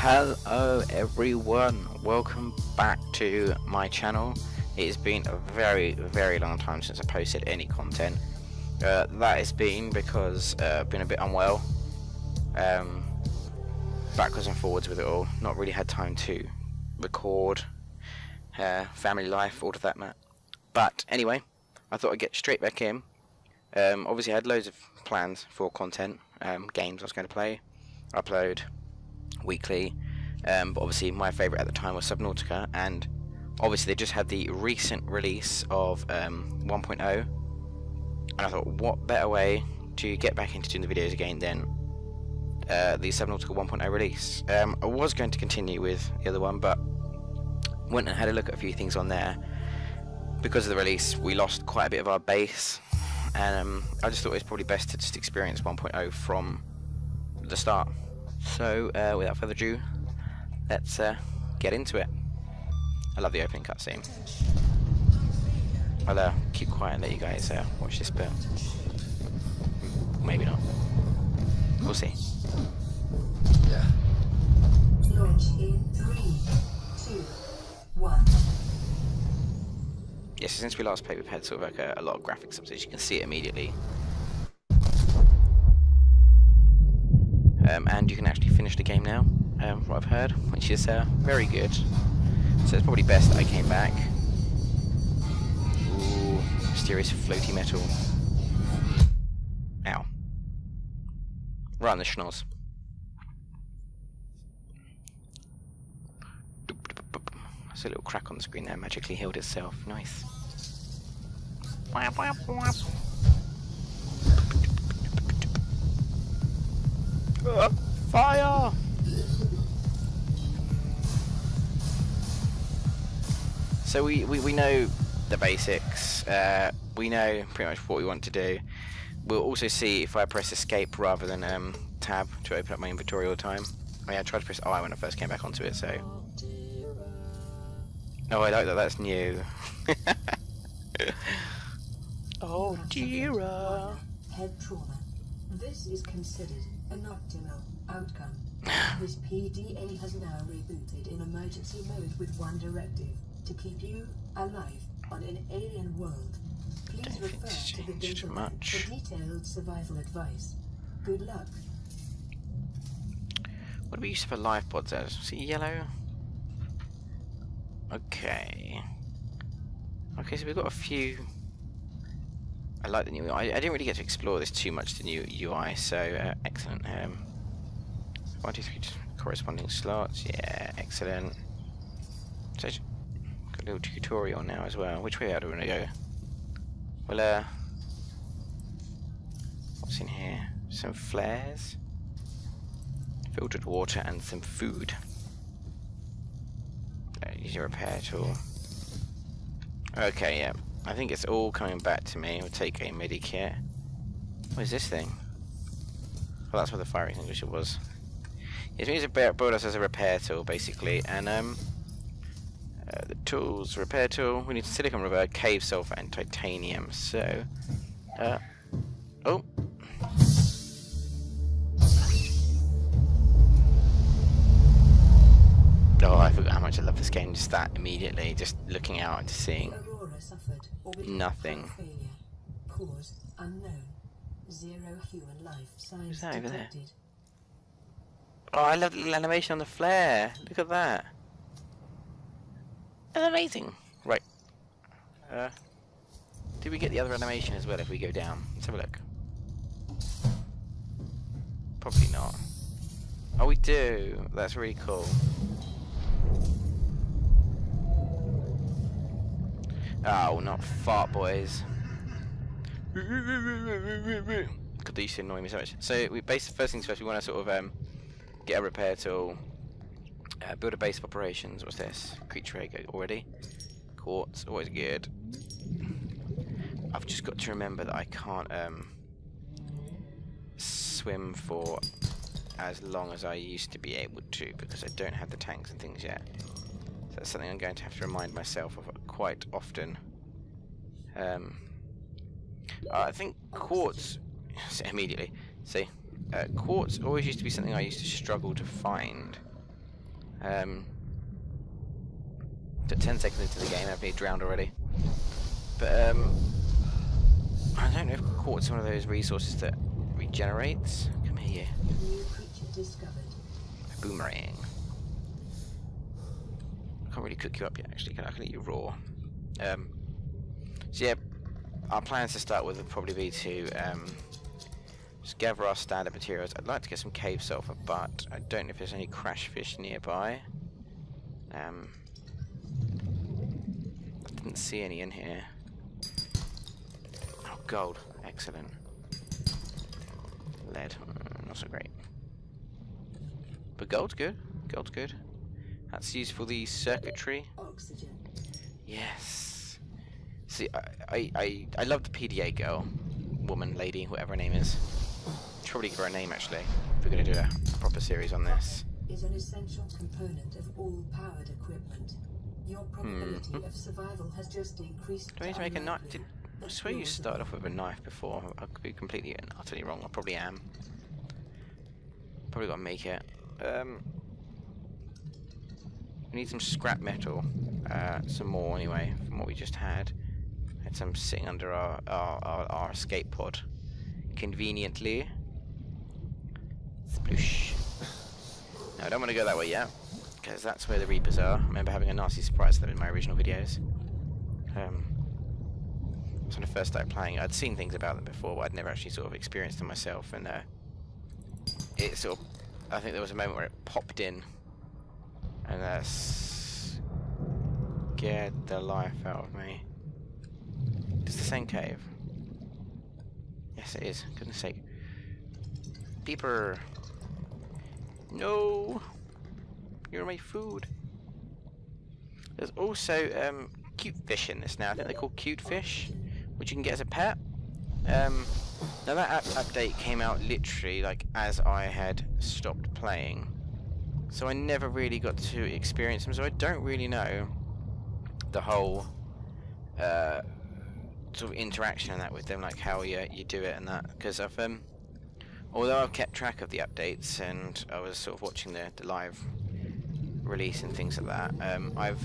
Hello everyone, welcome back to my channel. It has been a very long time since I posted any content. That has been because I've been a bit unwell, backwards and forwards with it all, not really had time to record, family life, all of that, Matt. But anyway, I thought I'd get straight back in. Obviously I had loads of plans for content, games I was going to play, upload weekly, but obviously my favourite at the time was Subnautica, and obviously they just had the recent release of 1.0, and I thought what better way to get back into doing the videos again than the Subnautica 1.0 release. I was going to continue with the other one, but went and had a look at a few things on there. Because of the release we lost quite a bit of our base, and I just thought it was probably best to just experience 1.0 from the start. So without further ado, let's get into it. I love the opening cutscene. I'll keep quiet and let you guys watch this bit. Maybe not. We'll see. Launch in 3, 2, 1. Yes, since we last played, we've had sort of like a lot of graphics updates. You can see it immediately. And you can actually finish the game now, from what I've heard, which is very good. So it's probably best that I came back. Ooh, mysterious floaty metal. Ow. Right on the schnoz. There's a little crack on the screen there, magically healed itself. Nice. Fire! So we know the basics. We know pretty much what we want to do. We'll also see if I press escape rather than tab to open up my inventory all the time. I mean, I tried to press I when I first came back onto it, so. Oh, I like that. That's new. Oh dear. Head trauma. This is considered an optimal outcome. This PDA has now rebooted in emergency mode with one directive: to keep you alive on an alien world. Please refer to the data for detailed survival advice. Good luck. What do we use for life pods as? See yellow? Okay. Okay, so we've got a few. I like the new UI. I didn't really get to explore this too much, the new UI, so excellent. 1, 2, 3 corresponding slots, yeah, excellent. So got a little tutorial now as well. Which way do we want to go? Well, what's in here? Some flares, filtered water, and some food. Use a repair tool. Okay, yeah. I think it's all coming back to me. We'll take a medikit. What is this thing? Oh, that's where the fire extinguisher was. It means to build us as a repair tool, basically. And the tools, repair tool. We need silicon rubber, cave sulfur, and titanium. So, oh. Oh, I forgot how much I love this game. Just that immediately, just looking out and seeing nothing. Cause unknown. 0 human life signs Who's that over there? detected. Oh, I love the little animation on the flare. Look at that. That's amazing. Right. Do we get the other animation as well if we go down? Let's have a look. Probably not. Oh, we do. That's really cool. Oh, not fart boys. God, they used to annoy me so much. So we first things first, we want to sort of get a repair tool, build a base of operations. What's this? Creature egg already. Quartz, always good. I've just got to remember that I can't swim for as long as I used to be able to because I don't have the tanks and things yet. So that's something I'm going to have to remind myself of quite often. I think quartz immediately. See, quartz always used to be something I used to struggle to find. Took 10 seconds into the game, I've been drowned already. But I don't know if quartz is one of those resources that regenerates. Come here. New creature discovered. A boomerang. I can't really cook you up yet, actually. I can eat you raw. So yeah, our plans to start with would probably be to just gather our standard materials. I'd like to get some cave sulfur, but I don't know if there's any crash fish nearby. I didn't see any in here. Oh, gold. Excellent. Lead. Not so great. But gold's good. Gold's good. That's used for the circuitry. Oxygen. Yes. See, I love the PDA girl. Woman, lady, whatever her name is. Should probably give her a name, actually, if we're going to do a proper series on this. Is an essential component of all powered equipment. Your probability of survival has just increased. Do I need to make a knife? I swear you started off with a knife before. I could be completely and utterly wrong. I probably am. Probably got to make it. We need some scrap metal. Some more anyway, from what we just had. Had some sitting under our escape pod. Conveniently. Sploosh. No, I don't want to go that way yet, because that's where the Reapers are. I remember having a nasty surprise to them in my original videos. So when I first started playing, I'd seen things about them before, but I'd never actually sort of experienced them myself, and it sort of, I think there was a moment where it popped in, and scared the life out of me. It's the same cave. Yes, it is. Goodness sake. Beeper. No. You're my food. There's also cute fish in this now. I think they're called cute fish, which you can get as a pet. Now that update came out literally like as I had stopped playing, so I never really got to experience them. So I don't really know the whole sort of interaction and that with them, like how you do it and that. Because I've although I've kept track of the updates and I was sort of watching the live release and things like that, I've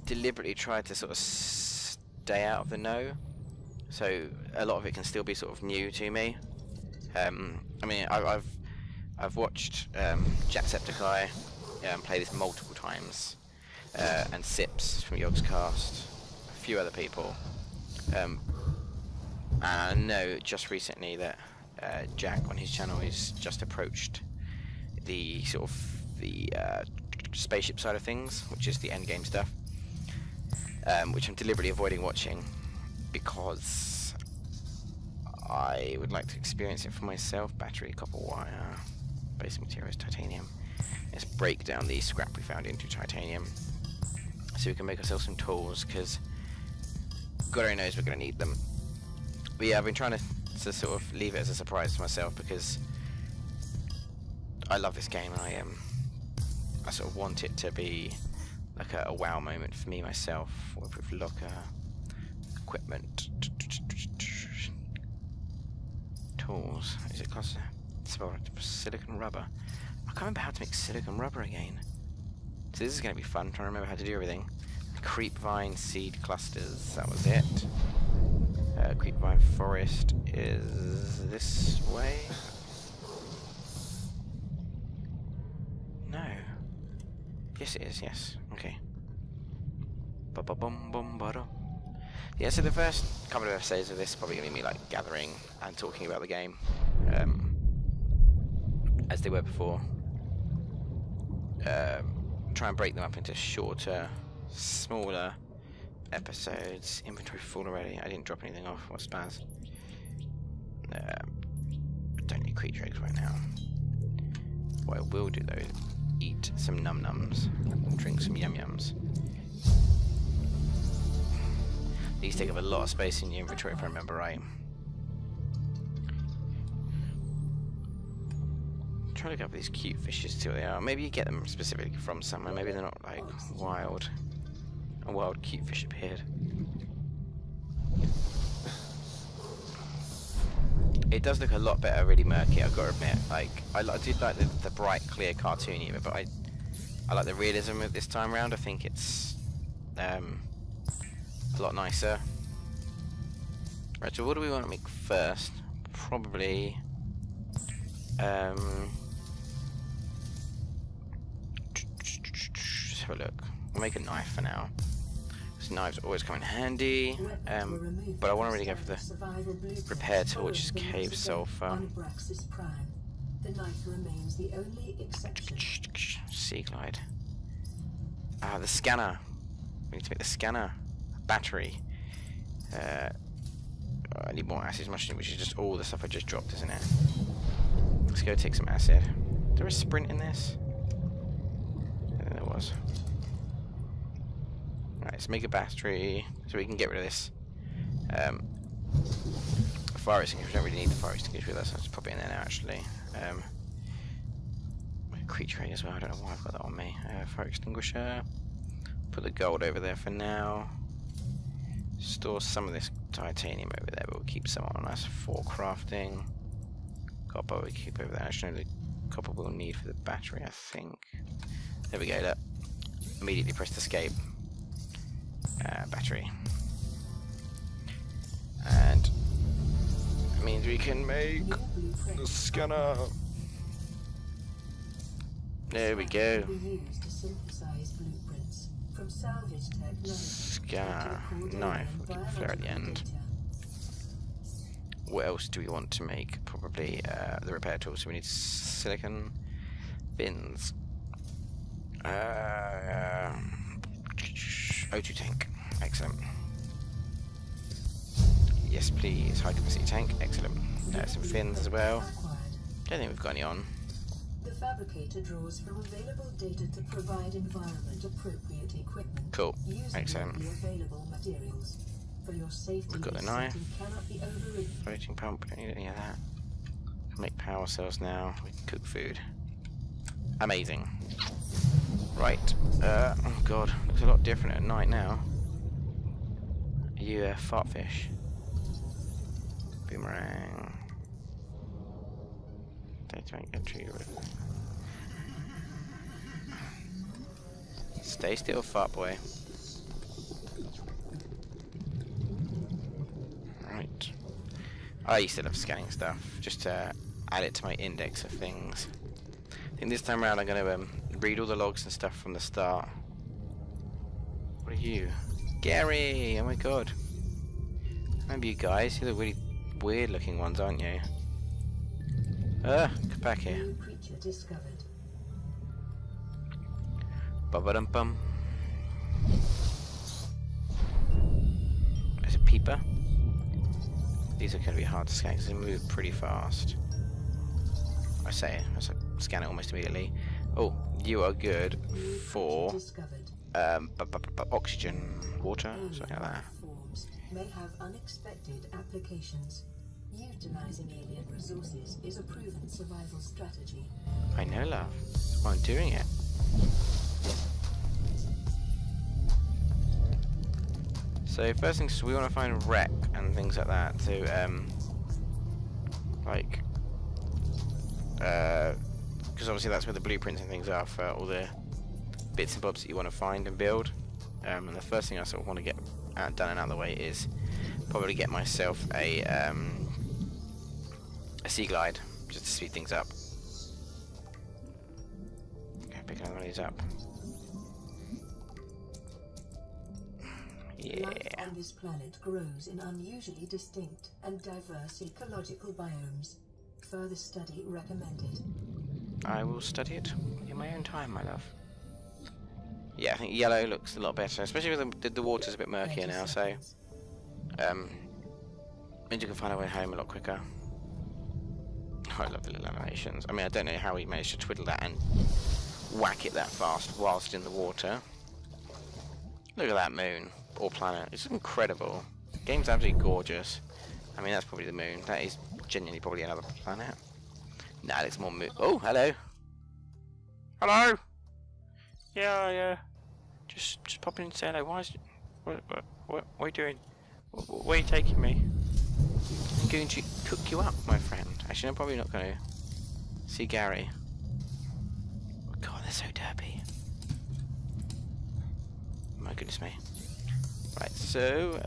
deliberately tried to sort of stay out of the know, so a lot of it can still be sort of new to me. I mean, I've watched Jacksepticeye play this multiple times, and Sips from Yogscast, a few other people, and I know just recently that Jack on his channel has just approached the sort of the spaceship side of things, which is the end game stuff, which I'm deliberately avoiding watching because I would like to experience it for myself. Battery, copper wire, basic materials, titanium. Let's break down the scrap we found into titanium so we can make ourselves some tools, because God only knows we're going to need them. But yeah, I've been trying to sort of leave it as a surprise to myself, because I love this game, and I sort of want it to be like a wow moment for me myself. Waterproof locker, equipment, tools. Is it cost silicon rubber? I can't remember how to make silicon rubber again. So this is going to be fun, trying to remember how to do everything. Creep vine seed clusters, that was it. Creep vine forest is this way. No. Yes, it is, yes. Okay. Yeah, so the first couple of episodes of this are probably going to be me like gathering and talking about the game, as they were before. Try and break them up into shorter, smaller episodes. Inventory full already. I didn't drop anything off. What's spaz? Don't need creature eggs right now. What I will do though, eat some num-nums, drink some yum-yums. These take up a lot of space in your inventory if I remember right. Try to look up these cute fishes, see what they are. Maybe you get them specifically from somewhere. Maybe they're not like wild. A wild cute fish appeared. it does look a lot better, really murky, I've got to admit. Like, I did like the bright, clear cartoony of it, but I like the realism of this time around. I think it's a lot nicer. Right, so what do we want to make first? Probably let's have a look. We'll make a knife for now. Because knives always come in handy. But I want to really go for the repair tool, which is cave sulfur. The knife remains the only exception. Sea glide. Ah, the scanner. We need to make the scanner. Battery. I need more acid mushroom, which is just all the stuff I just dropped, isn't it? Let's go take some acid. Is there a sprint in this? I think there was. Right, let's make a battery so we can get rid of this. Fire extinguisher. We don't really need the fire extinguisher with us. I'll just pop it in there now, actually. Creature tray as well. I don't know why I've got that on me. Fire extinguisher. Put the gold over there for now. Store some of this titanium over there, but we'll keep some on us for crafting. Copper we keep over there. Actually, the copper we'll need for the battery, I think. There we go. Look. Immediately pressed escape. Battery. And it means we can make the scanner. There we go. Scanner. Knife. We'll keep the flare at the end. What else do we want to make? Probably the repair tool. So we need silicon bins. O2 tank. Excellent. Yes, please. High capacity tank. Excellent. Some fins as well. Don't think we've got any on. The fabricator draws from available data to provide environment appropriate equipment. Cool. Excellent. The available materials. For your safety, We've got the knife. Cannot be overridden. Floating pump. Don't need any of that. We can make power cells now. We can cook food. Amazing. Right. Oh god, looks a lot different at night now. Are you a fartfish? Boomerang. Data entry. Stay still, fart boy. Right. I used to love scanning stuff, just to add it to my index of things. I think this time around I'm going to read all the logs and stuff from the start. What are you? Gary! Oh my god. Remember you guys? You're the really weird looking ones, aren't you? Come back here. New creature discovered. Ba-ba-dum-bum. There's a peeper. These are going to be hard to scan because they move pretty fast. I say it. I scan it almost immediately. Oh, you are good for oxygen, water, something like that. Forms may have unexpected applications. Utilizing alien resources is a proven survival strategy. I know, love. That's why I'm doing it. So first things, we want to find wreck and things like that to because obviously that's where the blueprints and things are for all the bits and bobs that you want to find and build. And the first thing I sort of want to get done and out of the way is probably get myself a sea glide just to speed things up. Okay, pick another one of these up. Yeah. Life on this planet grows in unusually distinct and diverse ecological biomes. Further study recommended. I will study it in my own time, my love. Yeah, I think yellow looks a lot better, especially with the water's a bit murkier now, so means you can find our way home a lot quicker. Oh, I love the little animations. I mean, I don't know how he managed to twiddle that and whack it that fast whilst in the water. Look at that moon or planet. It's incredible. The game's absolutely gorgeous. I mean, that's probably the moon. That is genuinely probably another planet. Nah, it looks more moon. Oh, hello. Hello. Yeah. Just popping in and say hello. Why is it? What are you doing? Where are you taking me? going to cook you up, my friend. Actually, I'm probably not going to see Gary. Oh, God, they're so derpy. My goodness me. Right, so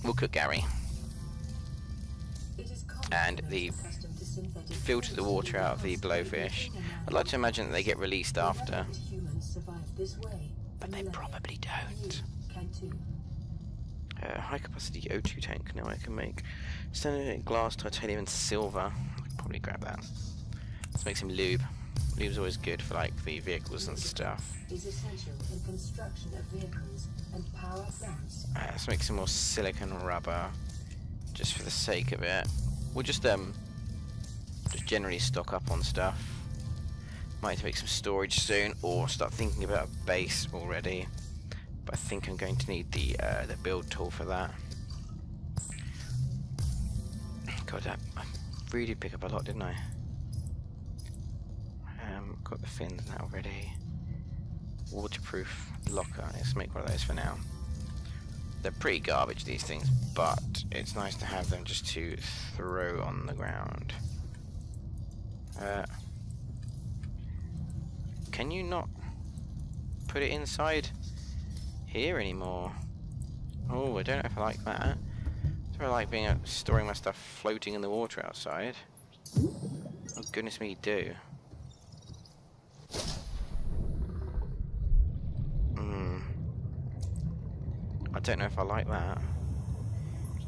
we'll cook Gary. And filter the water out of the blowfish. I'd like to imagine that they get released after, but they probably don't. High capacity O2 tank. Now I can make standard glass, titanium, and silver. I'll probably grab that. Let's make some lube. Lube's always good for like the vehicles and stuff. Let's make some more silicon rubber, just for the sake of it. We'll just generally stock up on stuff. Might have to make some storage soon, or start thinking about a base already. But I think I'm going to need the build tool for that. God, I really did pick up a lot, didn't I? Got the fins now ready. Waterproof locker. Let's make one of those for now. They're pretty garbage, these things, but it's nice to have them just to throw on the ground. Can you not put it inside here anymore? Oh, I don't know if I like that. Do I like being storing my stuff floating in the water outside? Oh goodness me, you do. I don't know if I like that.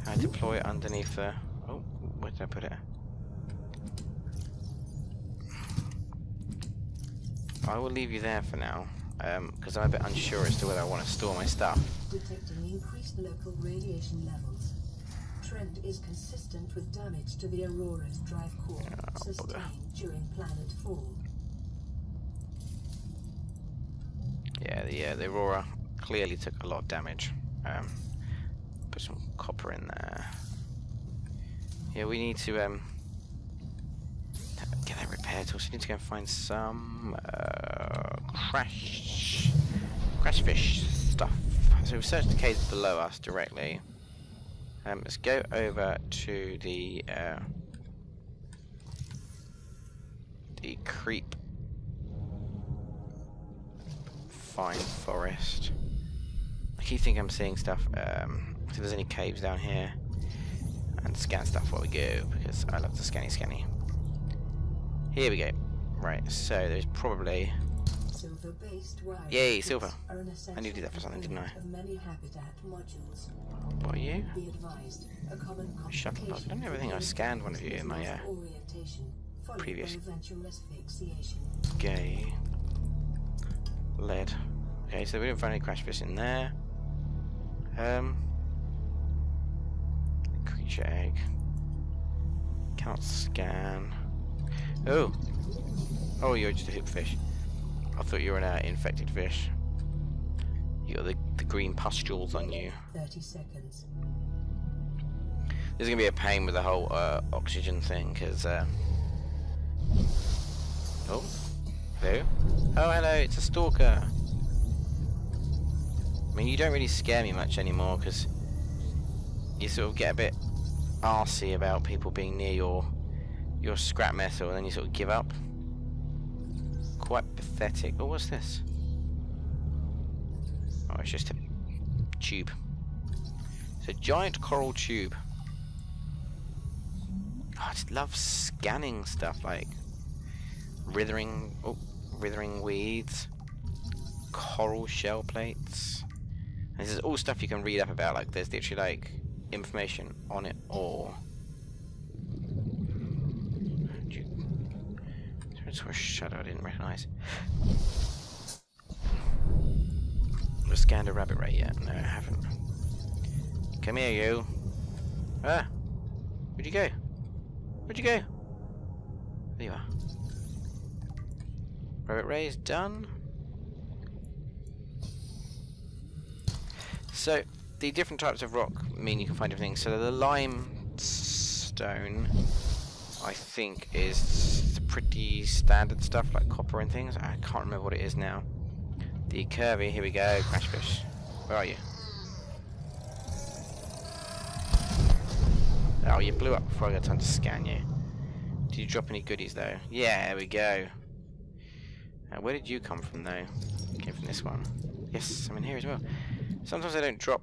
I deploy it underneath the... Oh, where did I put it? I will leave you there for now, because I'm a bit unsure as to whether I want to store my stuff. Detecting increased local radiation levels. Trend is consistent with damage to the Aurora's drive core sustained during planet fall. Yeah, the Aurora clearly took a lot of damage. Put some copper in there. Yeah, we need to get that repair tool. So we need to go and find some crash fish stuff. So we've searched the caves below us directly. Let's go over to the creep fine forest. I keep thinking I'm seeing stuff. If there's any caves down here, and scan stuff while we go, because I love the scanny. Here we go. Right, so there's probably... Yay, silver! I need to do that for something, didn't I? What are you? Shuttle bug. I don't ever think I scanned one of you in my previous gay lead. Okay, so we didn't find any crash fish in there. Creature egg. Cannot scan. Oh! Oh, you're just a hoopfish. I thought you were an infected fish. You got the green pustules on you. 30 seconds. This is gonna be a pain with the whole oxygen thing, because oh, hello. Oh, hello. It's a stalker. I mean, you don't really scare me much anymore, because you sort of get a bit arsey about people being near your scrap metal, and then you sort of give up. Quite pathetic. Oh, what's this? Oh, it's just a tube. It's a giant coral tube. Oh, I just love scanning stuff like withering weeds, coral shell plates. And this is all stuff you can read up about. Like, there's literally like information on it all. I saw a shadow I didn't recognise. Have I scanned a rabbit ray yet? No, I haven't. Come here, you. Ah! Where'd you go? Where'd you go? There you are. Rabbit ray is done. So, the different types of rock mean you can find different things. So the limestone, I think, is pretty standard stuff like copper and things. I can't remember what it is now. The curvy, here we go, crash fish. Where are you? Oh, you blew up before I got time to scan you. Did you drop any goodies though? Yeah, there we go. Where did you come from though? Came from this one. Yes, I'm in here as well. Sometimes I don't drop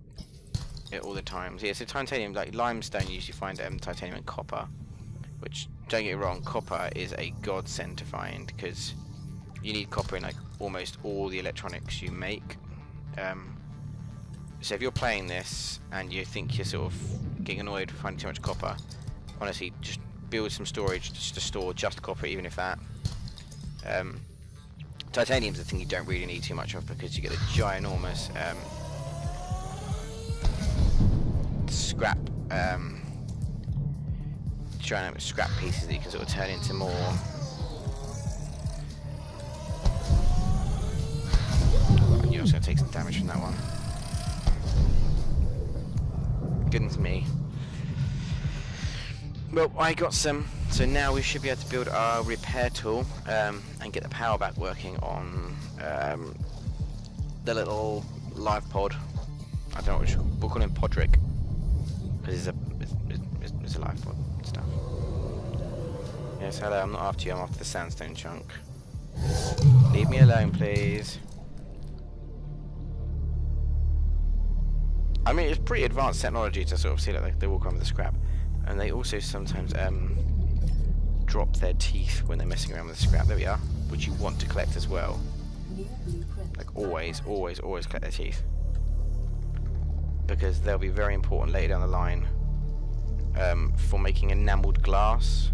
it all the time. So yeah, so titanium, like limestone, you usually find titanium and copper. Which, don't get me wrong, copper is a godsend to find because you need copper in like almost all the electronics you make. So if you're playing this and you think you're sort of getting annoyed for finding too much copper, honestly, just build some storage just to store just copper, even if that. Titanium's the thing you don't really need too much of because you get a ginormous scrap scrap pieces that you can sort of turn into more. You're also going to take some damage from that one. Goodness me. Well, I got some, so now we should be able to build our repair tool and get the power back working on the little live pod. I don't know what we'll call him Podrick, because it's a live pod stuff. Yes, hello, I'm not after you, I'm after the sandstone chunk. Leave me alone, please. I mean, it's pretty advanced technology to sort of see like they walk around with the scrap. And they also sometimes drop their teeth when they're messing around with the scrap. There we are, which you want to collect as well. Like always collect their teeth, because they'll be very important later down the line for making enamelled glass,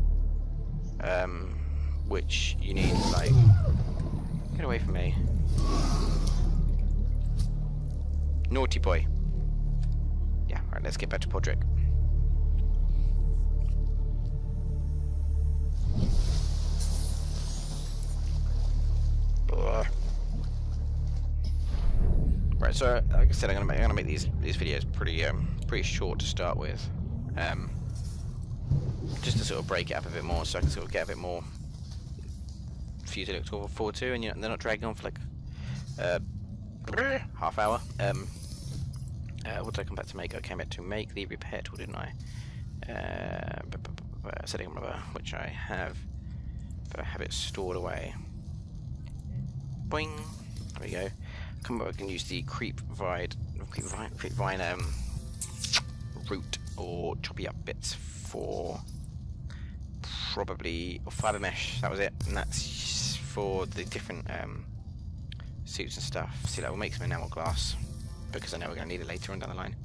which you need. Like, get away from me, naughty boy. Yeah, right. Let's get back to Podrick. Right, so like I said, I'm gonna make these videos pretty short to start with, just to sort of break it up a bit more, so I can sort of get a bit more for you to look forward to, and they're not dragging on for like half hour. What did I come back to make? I came back to make the repair tool, didn't I? Setting up which I have, but I have it stored away. Boing. There we go. Come back and use the creepvine root or choppy up bits for probably fiber mesh. That was it, and that's for the different suits and stuff. See, that will make some enamel glass because I know we're going to need it later on down the line.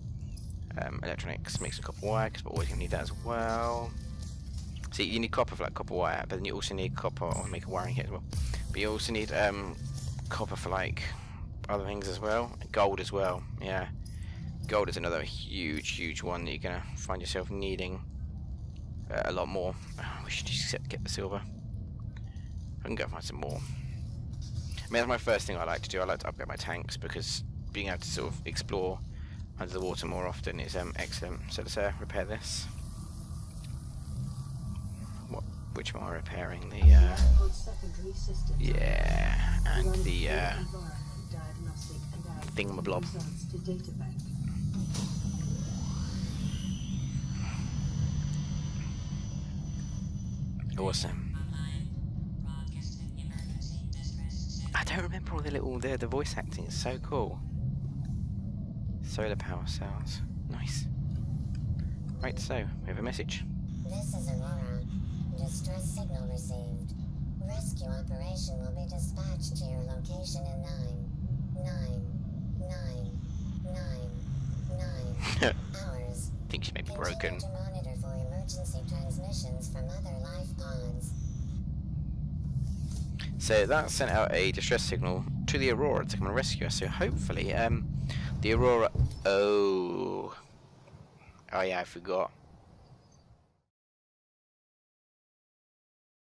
Electronics, make some copper wire because we're always going to need that as well. See, you need copper for like copper wire, but then you also need copper, or make a wiring kit as well. But you also need copper for like other things as well. Gold as well, yeah. Gold is another huge one that you're gonna find yourself needing a lot more. We should just get the silver. I can go find some more. I mean, that's my first thing I like to do. I like to upgrade my tanks because being able to sort of explore under the water more often is excellent. So let's repair this. Which am I repairing? The yeah, and the thingamablob. Awesome. I don't remember all the little the voice acting. It's so cool. Solar power cells. Nice. Right, so we have a message. This is Aurora. Distress signal received. Rescue operation will be dispatched to your location in 9 hours. Think she may be broken. Continue to monitor for emergency transmissions from other life pods. So that sent out a distress signal to the Aurora to come and rescue us. So hopefully, the Aurora. Oh yeah, I forgot.